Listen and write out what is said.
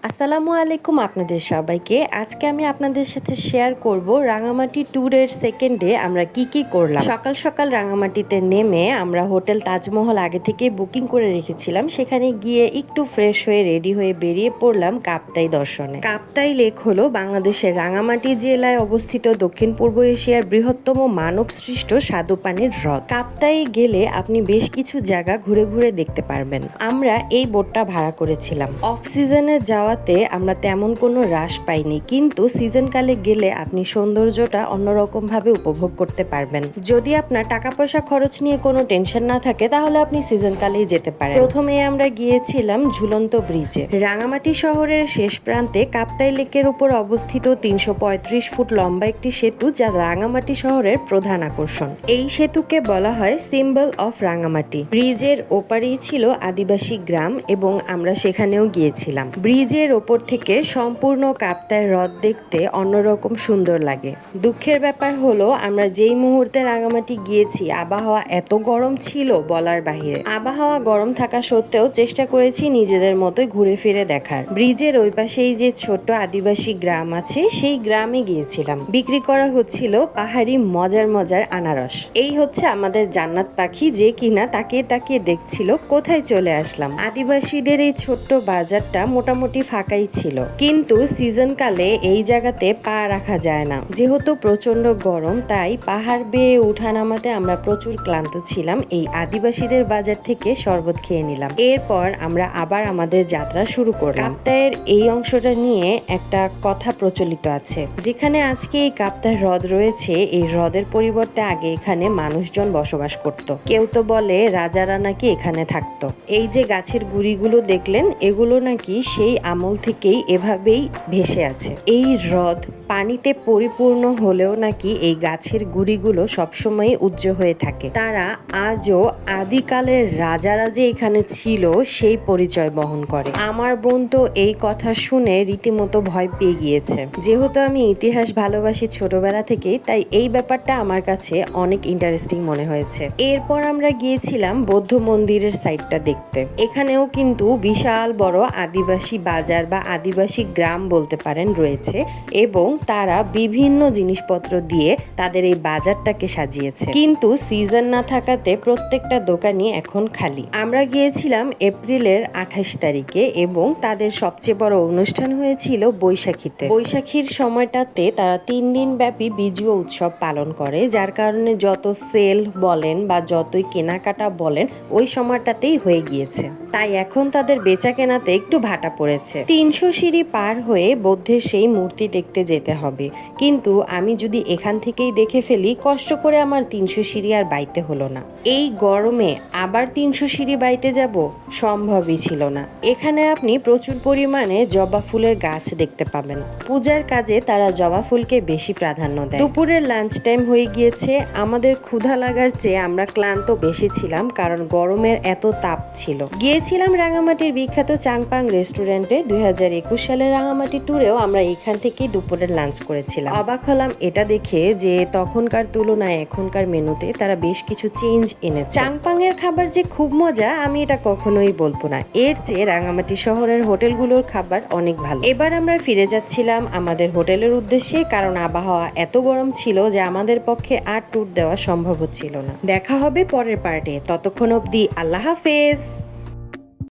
আসসালামু আলাইকুম আপনাদের সবাইকে। আজকে আমি আপনাদের সাথে শেয়ার করব রাঙামাটি ট্যুরের সেকেন্ড ডে আমরা কি করলাম। সকাল সকাল রাঙামাটিতে নেমে আমরা হোটেল তাজমহল আগে থেকে বুকিং করে রেখেছিলাম। সেখানে গিয়ে একটু ফ্রেশ হয়ে রেডি হয়ে বেরিয়ে পড়লাম কাপ্তাই দর্শনে। কাপ্তাই লেক হলো বাংলাদেশের রাঙামাটি জেলায় অবস্থিত দক্ষিণ পূর্ব এশিয়ার বৃহত্তম মানব সৃষ্ট স্বাদু পানির হ্রদ। কাপ্তাই গেলে আপনি বেশ কিছু জায়গা ঘুরে ঘুরে দেখতে পারবেন। আমরা এই বোটটা ভাড়া করেছিলাম। অফ সিজনে যাওয়াতে আমরা তেমন কোনো হ্রাস পাইনি, কিন্তু সিজনকালে গেলে আপনি সৌন্দর্যটা অন্যরকম ভাবে উপভোগ করতে পারবেন। যদি আপনার টাকা পয়সা খরচ নিয়ে কোনো টেনশন না থাকে তাহলে আপনি সিজনকালেই যেতে পারেন। প্রথমে আমরা গিয়েছিলাম ঝুলন্ত ব্রিজে। রাঙামাটি শহরের শেষ প্রান্তে কাপ্তাই লেকের উপর অবস্থিত ৩৩৫ ফুট লম্বা একটি সেতু, যা রাঙামাটি শহরের প্রধান আকর্ষণ। এই সেতুকে বলা হয় সিম্বল অফ রাঙামাটি। ব্রিজের ওপারেই ছিল আদিবাসী গ্রাম এবং আমরা সেখানেও গিয়েছিলাম। ব্রিজের ওপর থেকে সম্পূর্ণ কাপ্তাই হ্রদ দেখতে অন্যরকম সুন্দর লাগে। দুঃখের ব্যাপার হলো আমরা যেই মুহূর্তে রাঙামাটি গিয়েছি আবহাওয়া এত গরম ছিল বলার বাহিরে। আবহাওয়া গরম থাকা সত্ত্বেও চেষ্টা করেছি নিজেদের মতোই ঘুরে ফিরে দেখার। ব্রিজের ওই পাশেই যে ছোট্ট আদিবাসী গ্রাম আছে সেই গ্রামে গিয়েছিলাম। বিক্রি করা হচ্ছিল পাহাড়ি মজার মজার আনারস। এই হচ্ছে আমাদের জান্নাত পাখি, যে কিনা তাকিয়ে তাকিয়ে দেখছিল কোথায় চলে আসলাম। আদিবাসীদের এই ছোট্ট বাজারটা মোটামুটি ফাঁকাই ছিল, কিন্তু সিজনকালে এই জায়গাতে পা রাখা যায় না। যেহেতু প্রচন্ড গরম, তাই পাহাড় বেয়ে উঠা নামাতে আমরা প্রচুর ক্লান্ত ছিলাম। এই আদিবাসীদের বাজার থেকে শরবত খেয়ে নিলাম। এরপর আমরা আবার আমাদের যাত্রা শুরু করলাম। কাপ্তাইয়ের এই অংশটা নিয়ে একটা কথা প্রচলিত আছে। যেখানে আজকে এই কাপ্তাই হ্রদ রয়েছে, এই হ্রদের পরিবর্তে আগে এখানে মানুষজন বসবাস করত। কেউ তো বলে রাজারা নাকি এখানে থাকতো। এই যে গাছের গুড়িগুলো দেখলেন, এগুলো নাকি সেই আমল থেকেই এভাবেই ভেসে আছে। এই হ্রদ পানিতে পরিপূর্ণ হলেও নাকি এই গাছের গুড়িগুলো সবসময় উজ্জ্বল হয়ে থাকে। তারা আজও আদিকালের রাজারা যে এখানে ছিল সেই পরিচয় বহন করে। আমার বোন তো এই কথা শুনে রীতিমতো ভয় পেয়ে গিয়েছে। যেহেতু আমি ইতিহাস ভালোবাসি ছোটবেলা থেকেই, তাই এই ব্যাপারটা আমার কাছে অনেক ইন্টারেস্টিং মনে হয়েছে। এরপর আমরা গিয়েছিলাম বৌদ্ধ মন্দিরের সাইডটা দেখতে। এখানেও কিন্তু বিশাল বড় আদিবাসী বাজার বা আদিবাসী গ্রাম বলতে পারেন রয়েছে, এবং তারা বিভিন্ন জিনিসপত্র দিয়ে তাদের এই বাজারটাকে সাজিয়েছে। কিন্তু সিজন না থাকাতে প্রত্যেকটা দোকানই এখন খালি। আমরা গিয়েছিলাম এপ্রিলের 28 তারিখে এবং তাদের সবচেয়ে বড় অনুষ্ঠান হয়েছিল বৈশাখীতে। বৈশাখীর সময়টাতে তারা 3 দিন ব্যাপী বিজুয়া উৎসব পালন করে, যার কারণে যত সেল বলেন বা যতই কেনাকাটা বলেন ওই সময়টাতেই হয়ে গিয়েছে। তাই এখন তাদের বেচা কেনাতে একটু ভাটা পড়েছে। 300 সিঁড়ি পার হয়ে বৌদ্ধের সেই মূর্তি দেখতে যেতে হবে, কিন্তু আমি যদি এখান থেকেই দেখে ফেলি, কষ্ট করে আমার 300 সিঁড়ি আর বাইতে হলো না। এই গরমে আবার 300 সিঁড়ি বাইতে যাব সম্ভবই ছিল না। এখানে আপনি প্রচুর পরিমাণে জবা ফুলের গাছ দেখতে পাবেন। পূজার কাজে তারা জবা ফুলকে বেশি প্রাধান্য দেয়। দুপুরের লাঞ্চ টাইম হয়ে গিয়েছে। আমাদের ক্ষুধা লাগার চেয়ে আমরা ক্লান্ত বেশি ছিলাম, কারণ গরমের এত তাপ ছিল। গিয়েছিলাম রাঙামাটির বিখ্যাত চাংপাং রেস্টুরেন্টে। 2021 সালের রাঙামাটি ট্যুরেও আমরা এখান থেকেই দুপুরের লাঞ্চ করেছিলাম। অবাক হলাম এটা দেখে যে তখনকার তুলনায় এখনকার মেনুতে তারা বেশ কিছু চেঞ্জ এনেছে। চাংপাং এর খাবার যে খুব মজা আমি এটা কখনোই বলবো না, এর চেয়ে রাঙামাটি শহরের হোটেলগুলোর খাবার অনেক ভালো। এবার আমরা ফিরে যাচ্ছিলাম আমাদের হোটেলের উদ্দেশ্যে, কারণ আবহাওয়া এত গরম ছিল যে আমাদের পক্ষে আর ট্যুর দেওয়া সম্ভব হচ্ছিল না। দেখা হবে পরের পার্টে। ততক্ষণ অবধি আল্লাহ হাফেজ।